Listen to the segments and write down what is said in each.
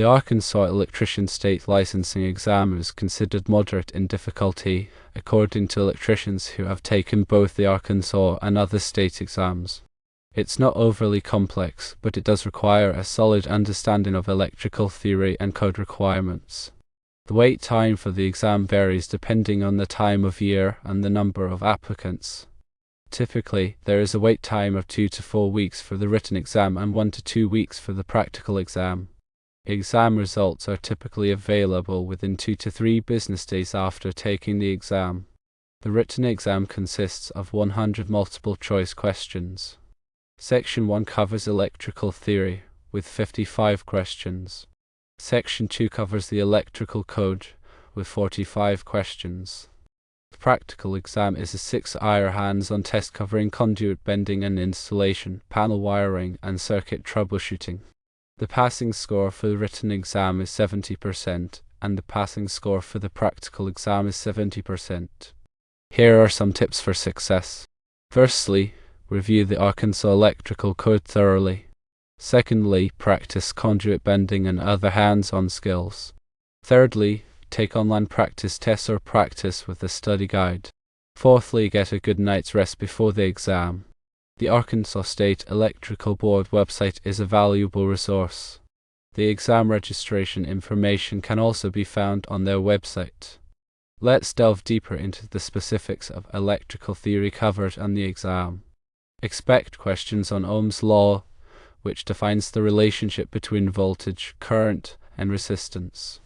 The Arkansas Electrician State Licensing Exam is considered moderate in difficulty, according to electricians who have taken both the Arkansas and other state exams. It's not overly complex, but it does require a solid understanding of electrical theory and code requirements. The wait time for the exam varies depending on the time of year and the number of applicants. Typically, there is a wait time of 2 to 4 weeks for the written exam and 1 to 2 weeks for the practical exam. Exam results are typically available within 2 to 3 business days after taking the exam. The written exam consists of 100 multiple-choice questions. Section 1 covers electrical theory, with 55 questions. Section 2 covers the electrical code, with 45 questions. The practical exam is a 6-hour hands-on test covering conduit bending and installation, panel wiring, and circuit troubleshooting. The passing score for the written exam is 70%, and the passing score for the practical exam is 70%. Here are some tips for success. Firstly, review the Arkansas electrical code thoroughly. Secondly, practice conduit bending and other hands-on skills. Thirdly, take online practice tests or practice with a study guide. Fourthly, get a good night's rest before the exam. The Arkansas State Electrical Board website is a valuable resource. The exam registration information can also be found on their website. Let's delve deeper into the specifics of electrical theory covered on the exam. Expect questions on Ohm's law, which defines the relationship between voltage, current, and resistance.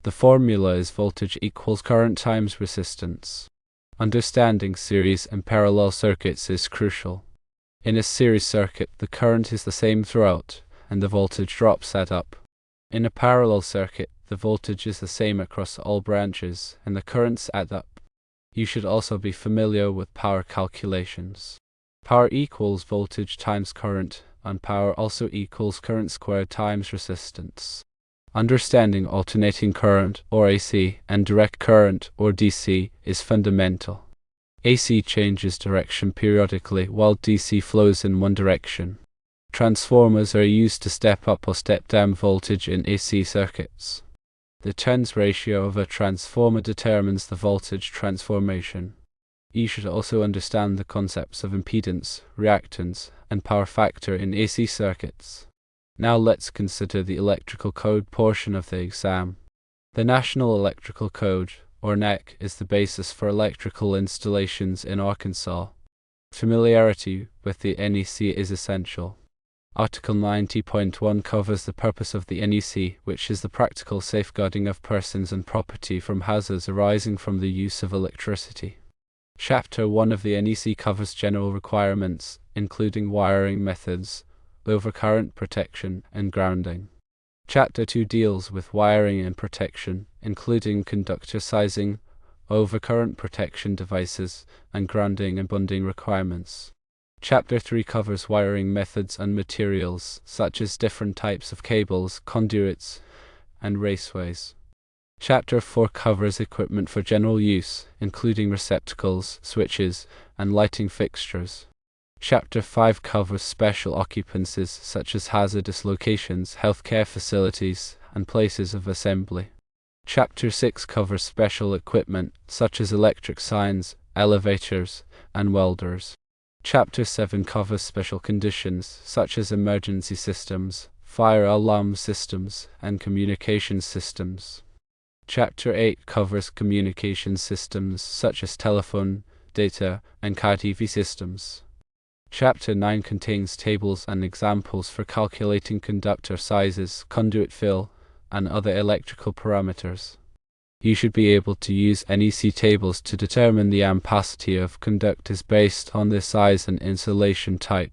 The formula is voltage equals current times resistance. Understanding series and parallel circuits is crucial. In a series circuit, the current is the same throughout, and the voltage drops add up. In a parallel circuit, the voltage is the same across all branches, and the currents add up. You should also be familiar with power calculations. Power equals voltage times current, and power also equals current squared times resistance. Understanding alternating current, or AC, and direct current, or DC, is fundamental. AC changes direction periodically, while DC flows in one direction. Transformers are used to step up or step down voltage in AC circuits. The turns ratio of a transformer determines the voltage transformation. You should also understand the concepts of impedance, reactance, and power factor in AC circuits. Now let's consider the electrical code portion of the exam. The National Electrical Code, or NEC, is the basis for electrical installations in Arkansas. Familiarity with the NEC is essential. Article 90.1 covers the purpose of the NEC, which is the practical safeguarding of persons and property from hazards arising from the use of electricity. Chapter 1 of the NEC covers general requirements, including wiring methods, overcurrent protection, and grounding. Chapter 2 deals with wiring and protection, including conductor sizing, overcurrent protection devices, and grounding and bonding requirements. Chapter 3 covers wiring methods and materials, such as different types of cables, conduits, and raceways. Chapter 4 covers equipment for general use, including receptacles, switches, and lighting fixtures. Chapter 5 covers special occupancies such as hazardous locations, healthcare facilities, and places of assembly. Chapter 6 covers special equipment such as electric signs, elevators, and welders. Chapter 7 covers special conditions such as emergency systems, fire alarm systems, and communication systems. Chapter 8 covers communication systems such as telephone, data, and car TV systems. Chapter 9 contains tables and examples for calculating conductor sizes, conduit fill, and other electrical parameters. You should be able to use NEC tables to determine the ampacity of conductors based on their size and insulation type.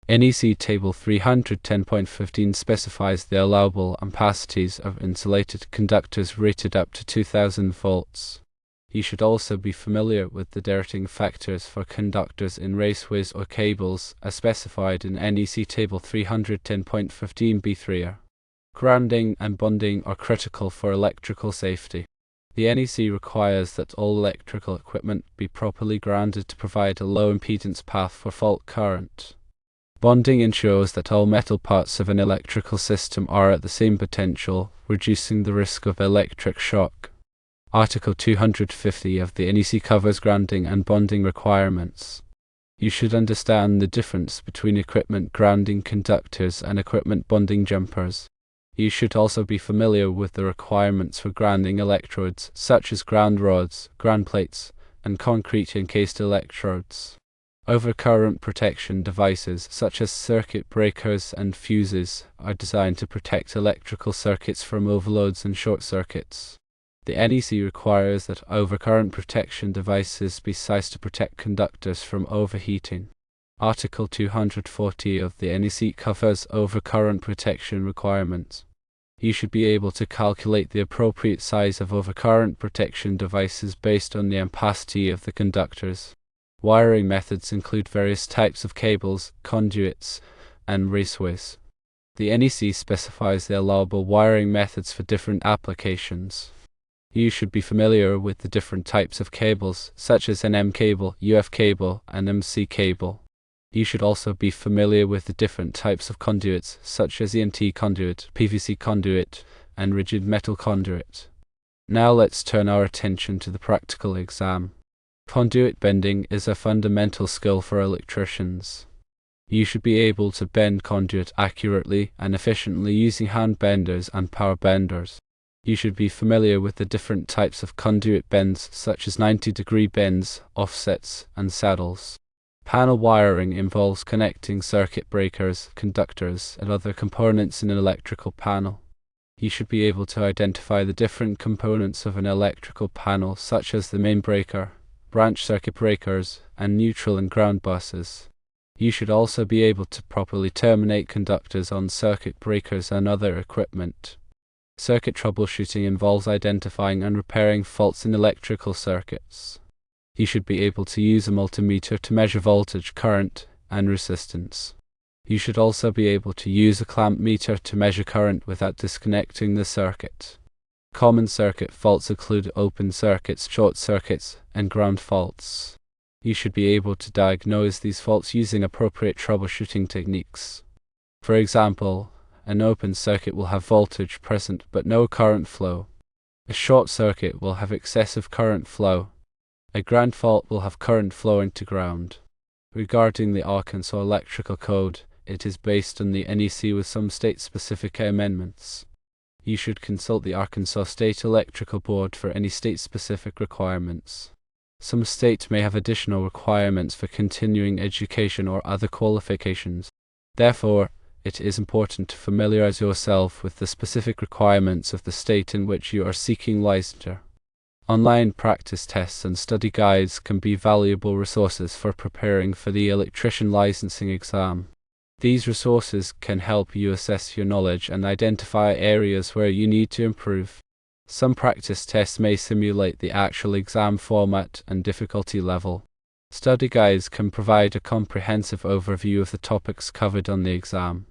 NEC Table 310.15 specifies the allowable ampacities of insulated conductors rated up to 2000 volts. You should also be familiar with the dirting factors for conductors in raceways or cables, as specified in NEC Table 310.15b3. Grounding and bonding are critical for electrical safety. The NEC requires that all electrical equipment be properly grounded to provide a low impedance path for fault current. Bonding ensures that all metal parts of an electrical system are at the same potential, reducing the risk of electric shock. Article 250 of the NEC covers grounding and bonding requirements. You should understand the difference between equipment grounding conductors and equipment bonding jumpers. You should also be familiar with the requirements for grounding electrodes, such as ground rods, ground plates, and concrete encased electrodes. Overcurrent protection devices, such as circuit breakers and fuses, are designed to protect electrical circuits from overloads and short circuits. The NEC requires that overcurrent protection devices be sized to protect conductors from overheating. Article 240 of the NEC covers overcurrent protection requirements. You should be able to calculate the appropriate size of overcurrent protection devices based on the ampacity of the conductors. Wiring methods include various types of cables, conduits, and raceways. The NEC specifies the allowable wiring methods for different applications. You should be familiar with the different types of cables, such as an M cable, UF cable, and MC cable. You should also be familiar with the different types of conduits, such as EMT conduit, PVC conduit, and rigid metal conduit. Now let's turn our attention to the practical exam. Conduit bending is a fundamental skill for electricians. You should be able to bend conduit accurately and efficiently using hand benders and power benders. You should be familiar with the different types of conduit bends, such as 90-degree bends, offsets, and saddles. Panel wiring involves connecting circuit breakers, conductors, and other components in an electrical panel. You should be able to identify the different components of an electrical panel, such as the main breaker, branch circuit breakers, and neutral and ground buses. You should also be able to properly terminate conductors on circuit breakers and other equipment. Circuit troubleshooting involves identifying and repairing faults in electrical circuits. You should be able to use a multimeter to measure voltage, current, and resistance. You should also be able to use a clamp meter to measure current without disconnecting the circuit. Common circuit faults include open circuits, short circuits, and ground faults. You should be able to diagnose these faults using appropriate troubleshooting techniques. For example, an open circuit will have voltage present but no current flow. A short circuit will have excessive current flow. A ground fault will have current flowing to ground. Regarding the Arkansas Electrical Code, it is based on the NEC with some state-specific amendments. You should consult the Arkansas State Electrical Board for any state-specific requirements. Some states may have additional requirements for continuing education or other qualifications. Therefore, it is important to familiarize yourself with the specific requirements of the state in which you are seeking licensure. Online practice tests and study guides can be valuable resources for preparing for the electrician licensing exam. These resources can help you assess your knowledge and identify areas where you need to improve. Some practice tests may simulate the actual exam format and difficulty level. Study guides can provide a comprehensive overview of the topics covered on the exam.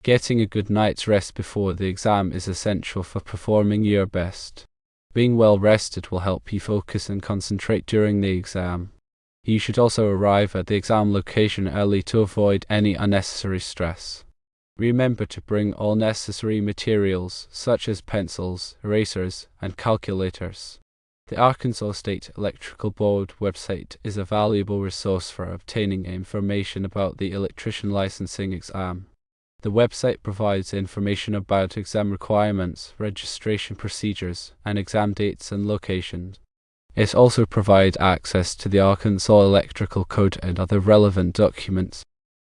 Getting a good night's rest before the exam is essential for performing your best. Being well rested will help you focus and concentrate during the exam. You should also arrive at the exam location early to avoid any unnecessary stress. Remember to bring all necessary materials, such as pencils, erasers, and calculators. The Arkansas State Electrical Board website is a valuable resource for obtaining information about the electrician licensing exam. The website provides information about exam requirements, registration procedures, and exam dates and locations. It also provides access to the Arkansas Electrical Code and other relevant documents.